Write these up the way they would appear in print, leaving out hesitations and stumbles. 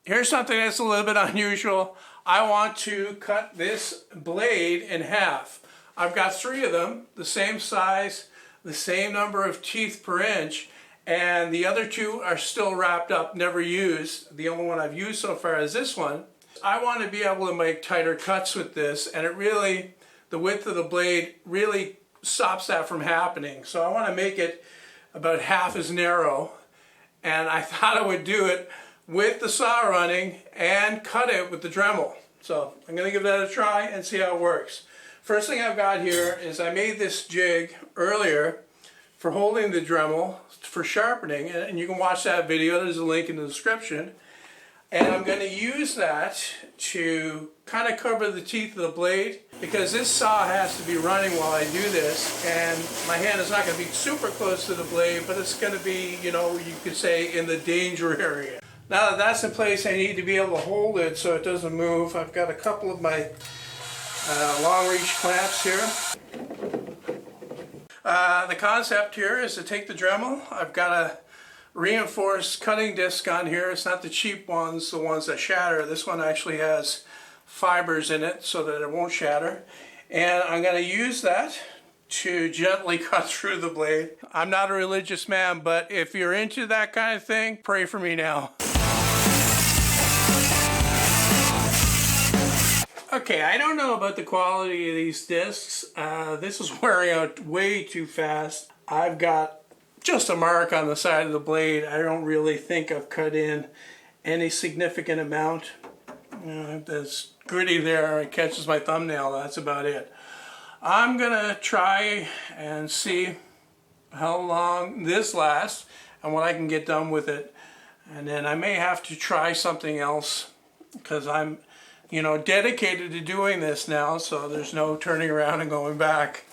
Here's something that's a little bit unusual. I want to cut this blade in half. I've got 3 of them, the same size, the same number of teeth per inch, and the other 2 are still wrapped up, never used. The only one I've used so far is this one. I want to be able to make tighter cuts with this, and the width of the blade really stops that from happening. So I want to make it about half as narrow, and I thought I would do it with the saw running and cut it with the Dremel. So I'm going to give that a try and see how it works. First thing I've got here is I made this jig earlier for holding the Dremel for sharpening, and you can watch that video. There's a link in the description. And I'm going to use that to kind of cover the teeth of the blade, because this saw has to be running while I do this, and my hand is not going to be super close to the blade, but it's going to be, you know, you could say in the danger area. Now that that's in place, I need to be able to hold it so it doesn't move. I've got a couple of my long reach clamps here. The concept here is to take the Dremel. I've got a reinforced cutting disc on here. It's not the cheap ones, the ones that shatter. This one actually has fibers in it so that it won't shatter. And I'm going to use that to gently cut through the blade. I'm not a religious man, but if you're into that kind of thing, pray for me now. Okay, I don't know about the quality of these discs. This is wearing out way too fast. I've got just a mark on the side of the blade. I don't really think I've cut in any significant amount. There's gritty there, it catches my thumbnail, that's about it. I'm gonna try and see how long this lasts and what I can get done with it. And then I may have to try something else, because I'm, you know, dedicated to doing this now, so there's no turning around and going back.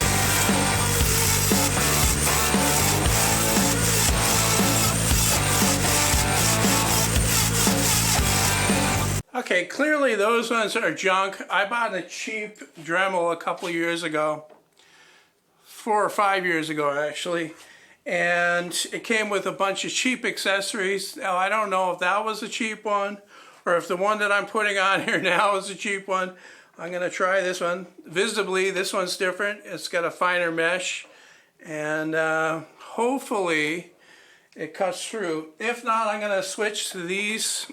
Okay, clearly those ones are junk. I bought a cheap Dremel a couple years ago, 4 or 5 years ago actually, and it came with a bunch of cheap accessories. Now I don't know if that was a cheap one or if the one that I'm putting on here now is a cheap one. I'm going to try this one. Visibly this one's different. It's got a finer mesh, and hopefully it cuts through. If not, I'm going to switch to these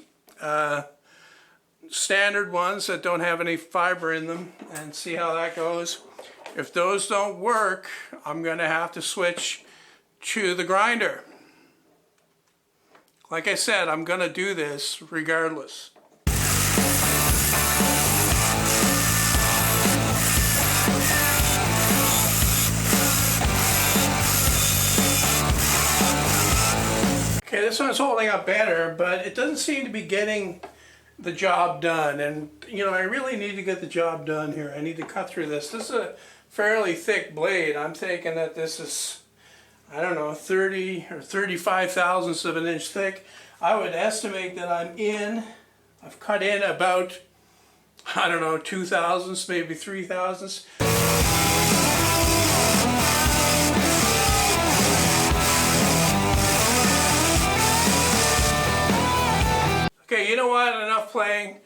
standard ones that don't have any fiber in them and see how that goes. If those don't work, I'm going to have to switch to the grinder. Like I said, I'm going to do this regardless. Okay, this one's holding up better, but it doesn't seem to be getting the job done, and you know, I really need to get the job done here. I need to cut through this. This is a fairly thick blade. I'm thinking that this is, I don't know, 30 or 35 thousandths of an inch thick. I would estimate that I've cut in about, I don't know, 2 thousandths, maybe 3 thousandths. Okay, you know what? Enough playing.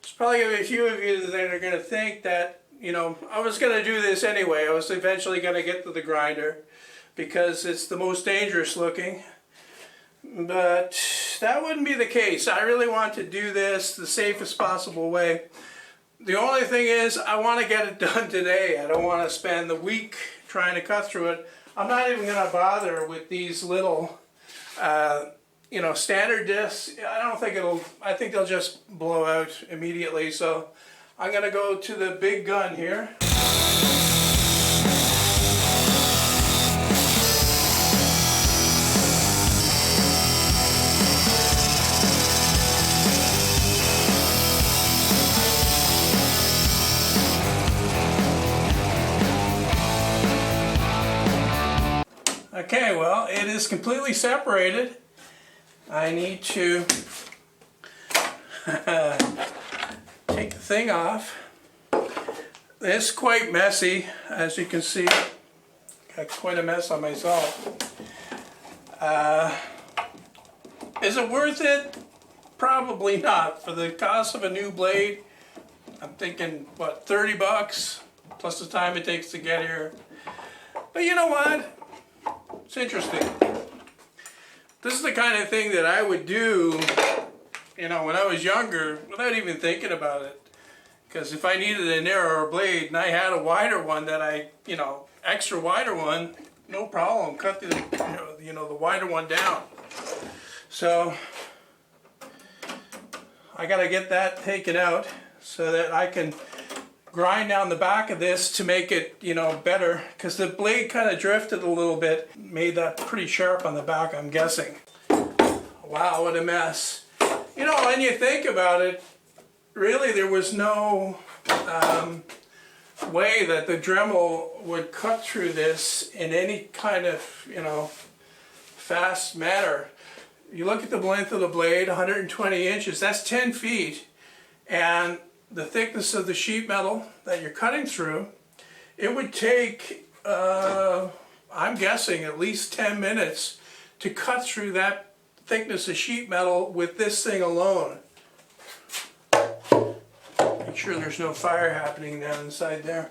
There's probably going to be a few of you that are going to think that, you know, I was going to do this anyway. I was eventually going to get to the grinder because it's the most dangerous looking. But that wouldn't be the case. I really want to do this the safest possible way. The only thing is, I want to get it done today. I don't want to spend the week trying to cut through it. I'm not even going to bother with these little you know, standard discs. I think they'll just blow out immediately. So I'm going to go to the big gun here. Okay, well, it is completely separated. I need to take the thing off. It's quite messy, as you can see. Got quite a mess on myself. Is it worth it? Probably not. For the cost of a new blade, I'm thinking, what, 30 bucks? Plus the time it takes to get here. But you know what? It's interesting. This is the kind of thing that I would do, you know, when I was younger, without even thinking about it. Because if I needed a narrower blade and I had a wider one that I, you know, extra wider one, no problem. Cut the, the wider one down. So I got to get that taken out so that I can grind down the back of this to make it, you know, better. Because the blade kind of drifted a little bit, made that pretty sharp on the back, I'm guessing. Wow, what a mess. You know, when you think about it, really there was no way that the Dremel would cut through this in any kind of, you know, fast manner. You look at the length of the blade, 120 inches, that's 10 feet. And the thickness of the sheet metal that you're cutting through, it would take, I'm guessing, at least 10 minutes to cut through that thickness of sheet metal with this thing alone. Make sure there's no fire happening down inside there.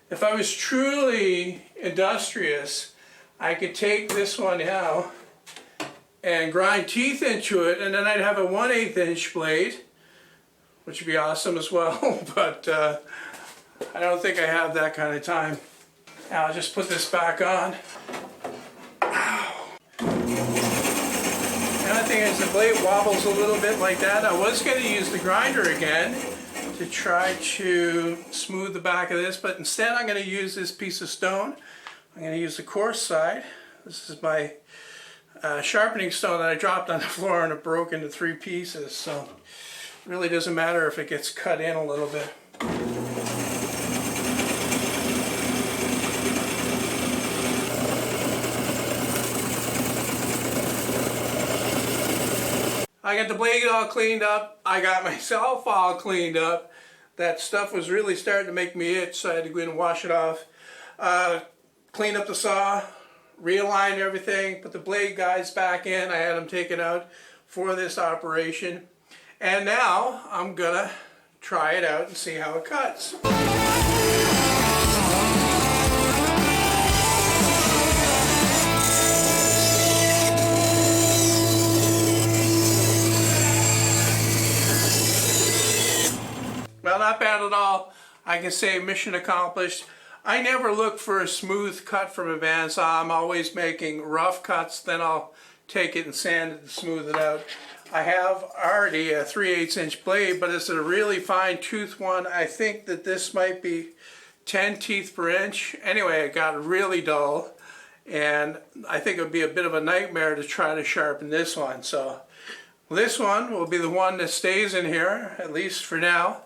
If I was truly industrious, I could take this one now and grind teeth into it, and then I'd have a 1/8 inch blade, which would be awesome as well, but I don't think I have that kind of time. Now I'll just put this back on. Ow. The other thing is the blade wobbles a little bit like that. I was going to use the grinder again to try to smooth the back of this, but instead I'm going to use this piece of stone. I'm going to use the coarse side. This is my sharpening stone that I dropped on the floor and it broke into 3 pieces, so it really doesn't matter if it gets cut in a little bit. I got the blade all cleaned up. I got myself all cleaned up. That stuff was really starting to make me itch, so I had to go in and wash it off. Clean up the saw, realign everything, put the blade guides back in. I had them taken out for this operation. And now I'm gonna try it out and see how it cuts. Well, not bad at all. I can say mission accomplished. I never look for a smooth cut from a bandsaw. I'm always making rough cuts, then I'll take it and sand it to smooth it out. I have already a 3/8 inch blade, but it's a really fine tooth one. I think that this might be 10 teeth per inch. Anyway, it got really dull, and I think it would be a bit of a nightmare to try to sharpen this one. So this one will be the one that stays in here, at least for now.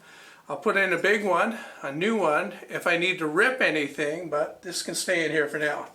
I'll put in a big one, a new one, if I need to rip anything, but this can stay in here for now.